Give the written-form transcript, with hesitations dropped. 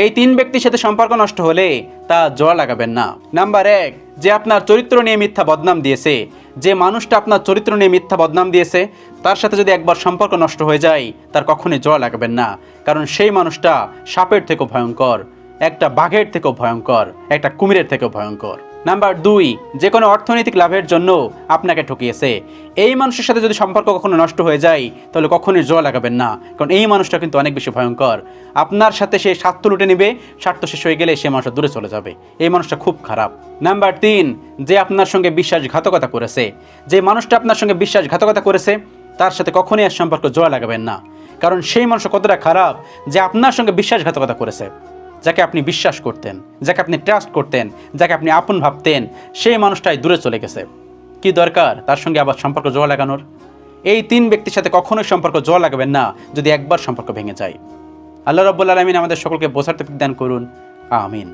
এই তিন ব্যক্তির সাথে সম্পর্ক নষ্ট হলে তা জোড়া লাগাবেন না। নাম্বার 1, যে আপনার চরিত্র নিয়ে মিথ্যা বদনাম দিয়েছে। যে মানুষটা আপনার চরিত্র নিয়ে মিথ্যা বদনাম দিয়েছে তার সাথে যদি একবার সম্পর্ক নষ্ট হয়ে যায় তার কখনোই জোড়া লাগাবেন না, কারণ সেই মানুষটা সাপের থেকেও ভয়ঙ্কর, একটা বাঘের থেকেও ভয়ঙ্কর, একটা কুমিরের থেকেও ভয়ঙ্কর। নাম্বার 2, যে কোনো অর্থনৈতিক লাভের জন্য আপনাকে ঠকিয়েছে। এই মানুষের সাথে যদি সম্পর্ক কখনো নষ্ট হয়ে যায় তাহলে কখনোই জোড়া লাগাবেন না, কারণ এই মানুষটা কিন্তু অনেক বেশি ভয়ঙ্কর। আপনার সাথে সে স্বার্থ লুটে নেবে, স্বার্থ শেষ হয়ে গেলে সে মানুষটা দূরে চলে যাবে। এই মানুষটা খুব খারাপ। নাম্বার 3, যে আপনার সঙ্গে বিশ্বাসঘাতকতা করেছে। যে মানুষটা আপনার সঙ্গে বিশ্বাসঘাতকতা করেছে তার সাথে কখনোই আর সম্পর্ক জোড়া লাগাবেন না, কারণ সেই মানুষ কতটা খারাপ যে আপনার সঙ্গে বিশ্বাসঘাতকতা করেছে। যাকে আপনি বিশ্বাস করতেন, যাকে আপনি ট্রাস্ট করতেন, যাকে আপনি আপন ভাবতেন, সেই মানুষটাই দূরে চলে গেছে। কি দরকার তার সঙ্গে আবার সম্পর্ক জোড়া লাগানোর? এই 3 ব্যক্তির সাথে কখনোই সম্পর্ক জোড়া লাগাবেন না যদি একবার সম্পর্ক ভেঙে যায়। আল্লাহ রাব্বুল আলামিন আমাদের সকলকে বোঝার তৌফিক দান করুন। আমিন।